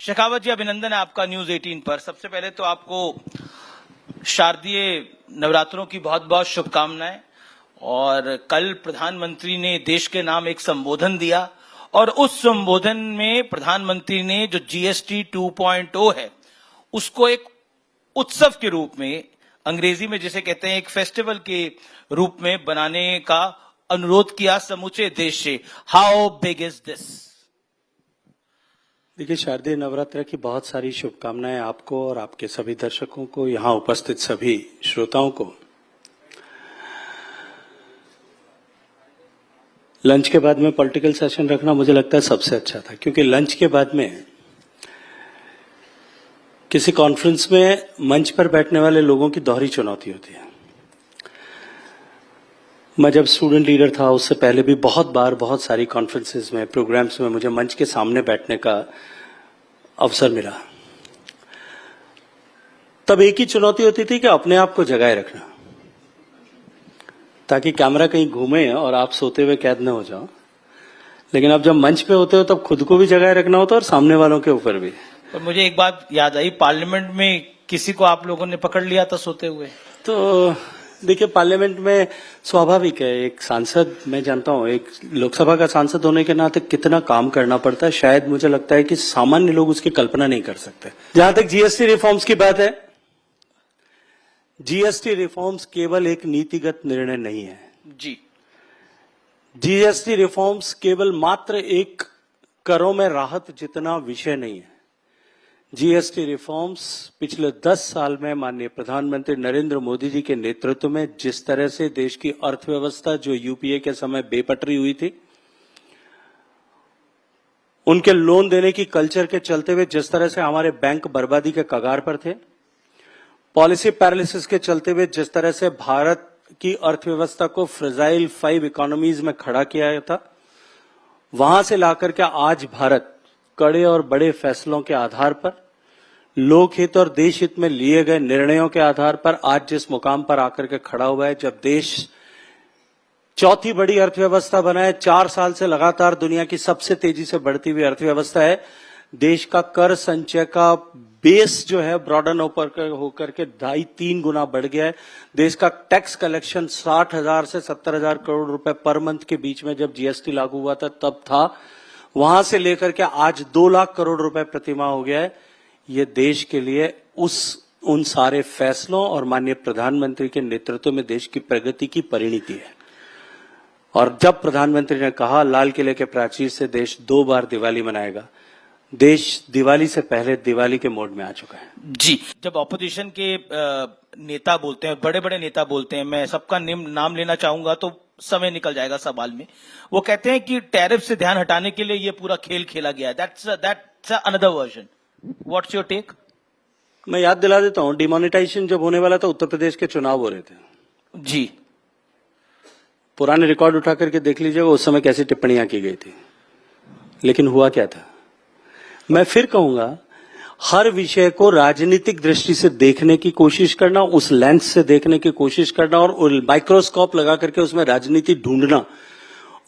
शेखावत जी, अभिनंदन है आपका न्यूज 18 पर। सबसे पहले तो आपको शारदीय नवरात्रों की बहुत बहुत शुभकामनाएं। और कल प्रधानमंत्री ने देश के नाम एक संबोधन दिया और उस संबोधन में प्रधानमंत्री ने जो जीएसटी 2.0 है उसको एक उत्सव के रूप में, अंग्रेजी में जिसे कहते हैं एक फेस्टिवल के रूप में बनाने का अनुरोध किया समूचे देश से। How big is this? देखिए, शारदीय नवरात्र की बहुत सारी शुभकामनाएं आपको और आपके सभी दर्शकों को, यहाँ उपस्थित सभी श्रोताओं को। लंच के बाद में पॉलिटिकल सेशन रखना मुझे लगता है सबसे अच्छा था, क्योंकि लंच के बाद में किसी कॉन्फ्रेंस में मंच पर बैठने वाले लोगों की दोहरी चुनौती होती है। मैं जब स्टूडेंट लीडर था उससे पहले भी बहुत बार बहुत सारी कॉन्फ्रेंसेस में, प्रोग्राम्स में मुझे मंच के सामने बैठने का अवसर मिला। तब एक ही चुनौती होती थी कि अपने आप को जगाए रखना, ताकि कैमरा कहीं घूमे और आप सोते हुए कैद न हो जाओ। लेकिन अब जब मंच पे होते हो तब खुद को भी जगाए रखना होता है और सामने वालों के ऊपर भी। और मुझे एक बात याद आई, पार्लियामेंट में किसी को आप लोगों ने पकड़ लिया था सोते हुए। तो देखिए, पार्लियामेंट में स्वाभाविक है, एक सांसद, मैं जानता हूं एक लोकसभा का सांसद होने के नाते कितना काम करना पड़ता है, शायद मुझे लगता है कि सामान्य लोग उसकी कल्पना नहीं कर सकते। जहां तक जीएसटी रिफॉर्म्स की बात है, जीएसटी रिफॉर्म्स केवल एक नीतिगत निर्णय नहीं है जी। जीएसटी रिफॉर्म्स केवल मात्र एक करों में राहत जितना विषय नहीं है। जीएसटी रिफॉर्म्स पिछले 10 साल में माननीय प्रधानमंत्री नरेंद्र मोदी जी के नेतृत्व में जिस तरह से देश की अर्थव्यवस्था, जो यूपीए के समय बेपटरी हुई थी, उनके लोन देने की कल्चर के चलते हुए जिस तरह से हमारे बैंक बर्बादी के कगार पर थे, पॉलिसी पैरालिसिस के चलते हुए जिस तरह से भारत की अर्थव्यवस्था को फ्रेजाइल 5 इकोनॉमीज में खड़ा किया गया था, वहां से लाकर के आज भारत कड़े और बड़े फैसलों के आधार पर, लोकहित और देश हित में लिए गए निर्णयों के आधार पर आज जिस मुकाम पर आकर के खड़ा हुआ है, जब देश चौथी बड़ी अर्थव्यवस्था बना है, 4 साल से लगातार दुनिया की सबसे तेजी से बढ़ती हुई अर्थव्यवस्था है, देश का कर संचय का बेस जो है ब्रॉडन होकर के 2.5-3 गुना बढ़ गया है। देश का टैक्स कलेक्शन 60,000 से 70,000 करोड़ रुपए पर मंथ के बीच में जब जीएसटी लागू हुआ था तब था, वहां से लेकर के आज 2 लाख करोड़ रुपए प्रतिमाह हो गया है। ये देश के लिए उन सारे फैसलों और माननीय प्रधानमंत्री के नेतृत्व में देश की प्रगति की परिणति है। और जब प्रधानमंत्री ने कहा लाल किले के प्राचीर से देश 2 बार दिवाली मनाएगा, देश दिवाली से पहले दिवाली के मोड में आ चुका है जी। जब ऑपोजिशन के नेता बोलते हैं, बड़े बड़े नेता बोलते हैं, मैं सबका नाम लेना चाहूंगा तो समय निकल जाएगा सवाल में, वो कहते हैं कि टैरिफ से ध्यान हटाने के लिए ये पूरा खेल खेला गया है। That's another version. What's your take? मैं याद दिला देता हूं, डिमोनेटाइजेशन जब होने वाला था, उत्तर प्रदेश के चुनाव हो रहे थे जी। पुराने रिकॉर्ड उठा करके देख लीजिएगा उस समय कैसी टिप्पणियां की गई थी, लेकिन हुआ क्या था। मैं फिर कहूंगा, हर विषय को राजनीतिक दृष्टि से देखने की कोशिश करना, उस लेंस से देखने की कोशिश करना और माइक्रोस्कोप लगा करके उसमें राजनीति ढूंढना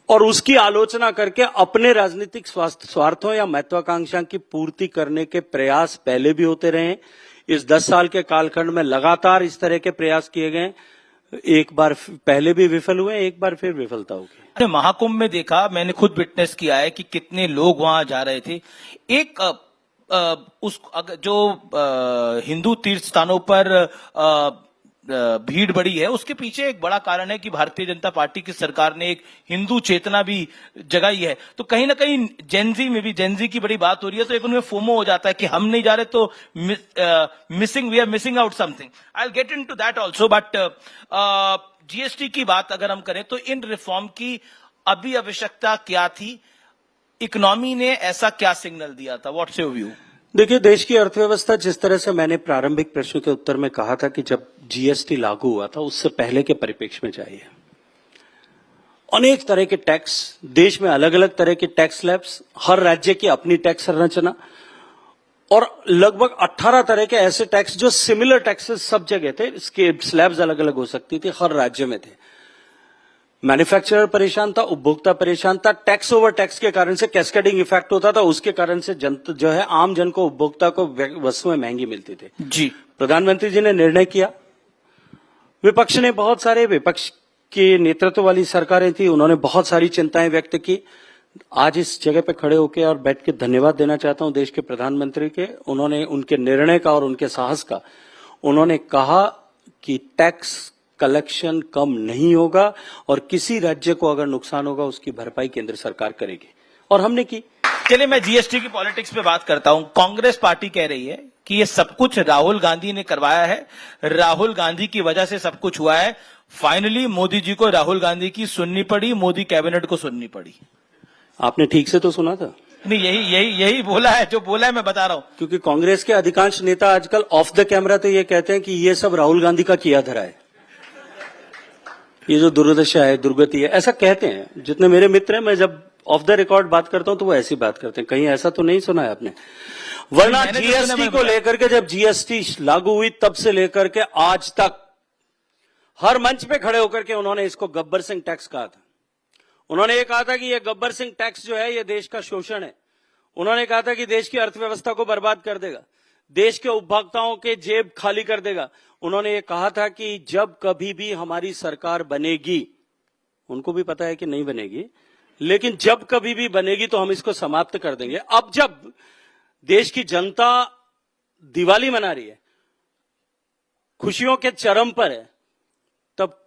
और उसकी आलोचना करके अपने राजनीतिक स्वार्थों या महत्वाकांक्षा की पूर्ति करने के प्रयास पहले भी होते रहे। इस 10 साल के कालखंड में लगातार इस तरह के प्रयास किए गए। एक बार पहले भी विफल हुए, एक बार फिर विफलता होगी। महाकुंभ में देखा, मैंने खुद विटनेस किया है कि कितने लोग वहां जा रहे थे। एक हिंदू तीर्थ स्थानों पर भीड़ बढ़ी है, उसके पीछे एक बड़ा कारण है कि भारतीय जनता पार्टी की सरकार ने एक हिंदू चेतना भी जगाई है। तो कहीं ना कहीं जेनजी में भी, जेनजी की बड़ी बात हो रही है, तो एक उनमें फोमो हो जाता है कि हम नहीं जा रहे तो we are missing out something. I will get into that also, but GST की बात अगर हम करें तो इन रिफॉर्म की अभी आवश्यकता क्या थी? इकोनॉमी ने ऐसा क्या सिग्नल दिया था? What's your view? देखिए, देश की अर्थव्यवस्था, जिस तरह से मैंने प्रारंभिक प्रश्न के उत्तर में कहा था कि जब जीएसटी लागू हुआ था उससे पहले के परिप्रेक्ष्य में चाहिए, अनेक तरह के टैक्स, देश में अलग अलग तरह के टैक्स स्लैब्स, हर राज्य की अपनी टैक्स संरचना और लगभग 18 तरह के ऐसे टैक्स जो सिमिलर टैक्सेस सब जगह थे, इसके स्लैब्स अलग अलग हो सकती थी, हर राज्य में थे। मैन्युफैक्चरर परेशान था, उपभोक्ता परेशान था, टैक्स ओवर टैक्स के कारण से कैस्केडिंग इफेक्ट होता था, उसके कारण से जो है आम जन को, उपभोक्ता को वस्तुएं महंगी मिलती थी। जी, प्रधानमंत्री जी ने निर्णय किया, विपक्ष ने बहुत सारे, विपक्ष की नेतृत्व वाली सरकारें थी, उन्होंने बहुत सारी चिंताएं व्यक्त की। आज इस जगह पे खड़े होकर और बैठ के धन्यवाद देना चाहता हूं देश के प्रधानमंत्री के, उन्होंने उनके निर्णय का और उनके साहस का, उन्होंने कहा कि टैक्स कलेक्शन कम नहीं होगा और किसी राज्य को अगर नुकसान होगा उसकी भरपाई केंद्र सरकार करेगी, और हमने की। चलिए मैं जीएसटी की पॉलिटिक्स पे बात करता हूं। कांग्रेस पार्टी कह रही है कि ये सब कुछ राहुल गांधी ने करवाया है, राहुल गांधी की वजह से सब कुछ हुआ है। फाइनली मोदी जी को राहुल गांधी की सुननी पड़ी, मोदी कैबिनेट को सुननी पड़ी। आपने ठीक से तो सुना था? नहीं, यही बोला है, जो बोला है मैं बता रहा हूं। क्योंकि कांग्रेस के अधिकांश नेता आजकल ऑफ द कैमरा तो ये कहते हैं कि ये सब राहुल गांधी का किया धरा है, ये जो दुर्दशा है, दुर्गति है, ऐसा कहते हैं। जितने मेरे मित्र हैं, मैं जब ऑफ द रिकॉर्ड बात करता हूं तो वो ऐसी बात करते हैं। कहीं ऐसा तो नहीं सुना है आपने? वरना जीएसटी को लेकर के, जब जीएसटी लागू हुई तब से लेकर के आज तक हर मंच पे खड़े होकर के उन्होंने इसको गब्बर सिंह टैक्स कहा था। उन्होंने ये कहा था कि ये गब्बर सिंह टैक्स जो है ये देश का शोषण है। उन्होंने कहा था कि देश की अर्थव्यवस्था को बर्बाद कर देगा, देश के उपभोक्ताओं के जेब खाली कर देगा। उन्होंने ये कहा था कि जब कभी भी हमारी सरकार बनेगी, उनको भी पता है कि नहीं बनेगी, लेकिन जब कभी भी बनेगी तो हम इसको समाप्त कर देंगे। अब जब देश की जनता दिवाली मना रही है, खुशियों के चरम पर है, तब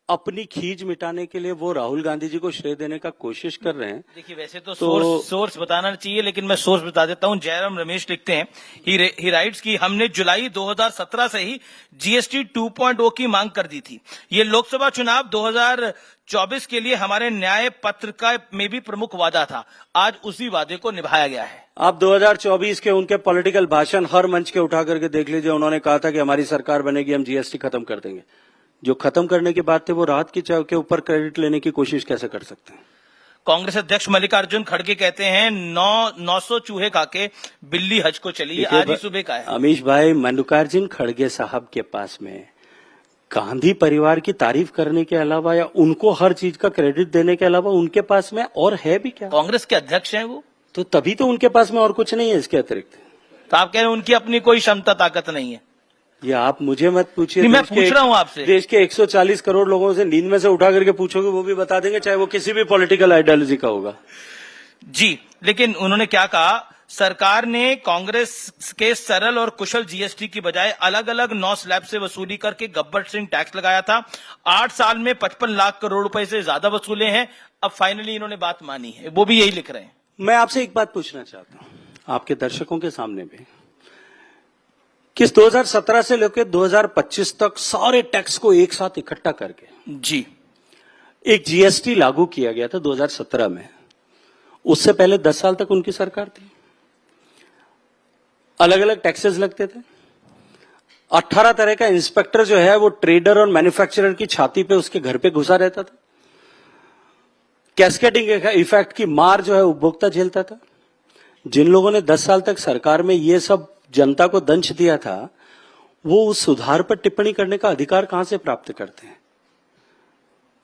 अपनी खीज मिटाने के लिए वो राहुल गांधी जी को श्रेय देने का कोशिश कर रहे हैं। देखिए वैसे तो सोर्स बताना चाहिए, लेकिन मैं सोर्स बता देता हूं। जयराम रमेश लिखते हैं, ही राइट्स कि हमने जुलाई 2017 से ही जीएसटी 2.0 की मांग कर दी थी। ये लोकसभा चुनाव 2024 के लिए हमारे न्याय पत्र का में भी प्रमुख वादा था। आज उसी वादे को निभाया गया है। आप 2024 के उनके पॉलिटिकल भाषण हर मंच के उठा करके देख लीजिए। उन्होंने कहा था कि हमारी सरकार बनेगी, हम जीएसटी खत्म कर देंगे। जो खत्म करने की बात थी वो राहत की चाव के ऊपर क्रेडिट लेने की कोशिश कैसे कर सकते हैं? कांग्रेस अध्यक्ष मल्लिकार्जुन खड़गे कहते हैं 900 चूहे खाके बिल्ली हज को चली। आज ही सुबह का है। अमीश भाई, मल्लिकार्जुन खड़गे साहब के पास में गांधी परिवार की तारीफ करने के अलावा या उनको हर चीज का क्रेडिट देने के अलावा उनके पास में और है भी क्या? कांग्रेस के अध्यक्ष हैं वो, तो तभी तो उनके पास में और कुछ नहीं है इसके अतिरिक्त। तो आप कह रहे हैं उनकी अपनी कोई क्षमता ताकत नहीं है? ये आप मुझे मत पूछिए, मैं पूछ रहा हूं आपसे। देश के 140 करोड़ लोगों से नींद में से उठा करके पूछोगे, वो भी बता देंगे, चाहे वो किसी भी पॉलिटिकल आइडियोलॉजी का होगा। जी, लेकिन उन्होंने क्या कहा, सरकार ने कांग्रेस के सरल और कुशल जीएसटी की बजाय अलग अलग 9 स्लैब से वसूली करके गब्बर सिंह टैक्स लगाया था। 8 साल में 55 लाख करोड़ रुपए से ज्यादा वसूले हैं। अब फाइनली इन्होंने बात मानी है, वो भी यही लिख रहे हैं। मैं आपसे एक बात पूछना चाहता हूं आपके दर्शकों के सामने भी, किस 2017 से लेकर 2025 तक सारे टैक्स को एक साथ इकट्ठा करके जी एक जीएसटी लागू किया गया था 2017 में। उससे पहले 10 साल तक उनकी सरकार थी, अलग अलग टैक्सेस लगते थे। 18 तरह का इंस्पेक्टर जो है वो ट्रेडर और मैन्युफैक्चरर की छाती पे, उसके घर पे घुसा रहता था। कैस्केडिंग इफेक्ट की मार जो है उपभोक्ता झेलता था। जिन लोगों ने 10 साल तक सरकार में ये सब जनता को दंश दिया था, वो उस सुधार पर टिप्पणी करने का अधिकार कहां से प्राप्त करते हैं?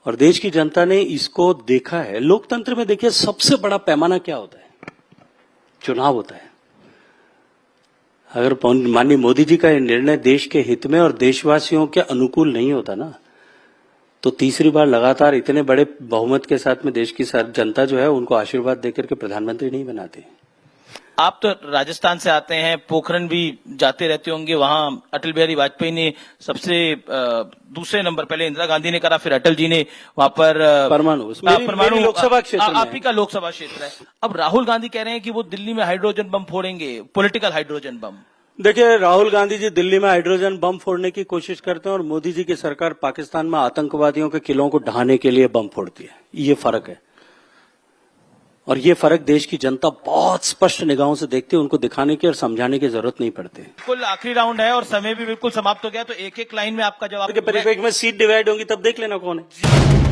और देश की जनता ने इसको देखा है। लोकतंत्र में देखिए सबसे बड़ा पैमाना क्या होता है? चुनाव होता है। अगर माननीय मोदी जी का निर्णय देश के हित में और देशवासियों के अनुकूल नहीं होता ना, तो तीसरी बार लगातार इतने बड़े बहुमत के साथ में देश की जनता जो है उनको आशीर्वाद देकर के प्रधानमंत्री नहीं बनाते। आप तो राजस्थान से आते हैं, पोखरण भी जाते रहते होंगे। वहां अटल बिहारी वाजपेयी ने सबसे दूसरे नंबर, पहले इंदिरा गांधी ने करा, फिर अटल जी ने वहां पर परमाणु लोकसभा क्षेत्र आप ही का लोकसभा क्षेत्र है। अब राहुल गांधी कह रहे हैं कि वो दिल्ली में हाइड्रोजन बम फोड़ेंगे, पॉलिटिकल हाइड्रोजन बम। देखिए, राहुल गांधी जी दिल्ली में हाइड्रोजन बम फोड़ने की कोशिश करते हैं और मोदी जी की सरकार पाकिस्तान में आतंकवादियों के किलों को ढहाने के लिए बम फोड़ती है। ये फर्क है, और ये फर्क देश की जनता बहुत स्पष्ट निगाहों से देखती है। उनको दिखाने की और समझाने की जरूरत नहीं पड़ती। बिल्कुल आखिरी राउंड है और समय भी बिल्कुल समाप्त हो गया, तो एक एक लाइन में आपका जवाब। परिप्रेक्ष्य में सीट डिवाइड होंगी तब देख लेना कौन है।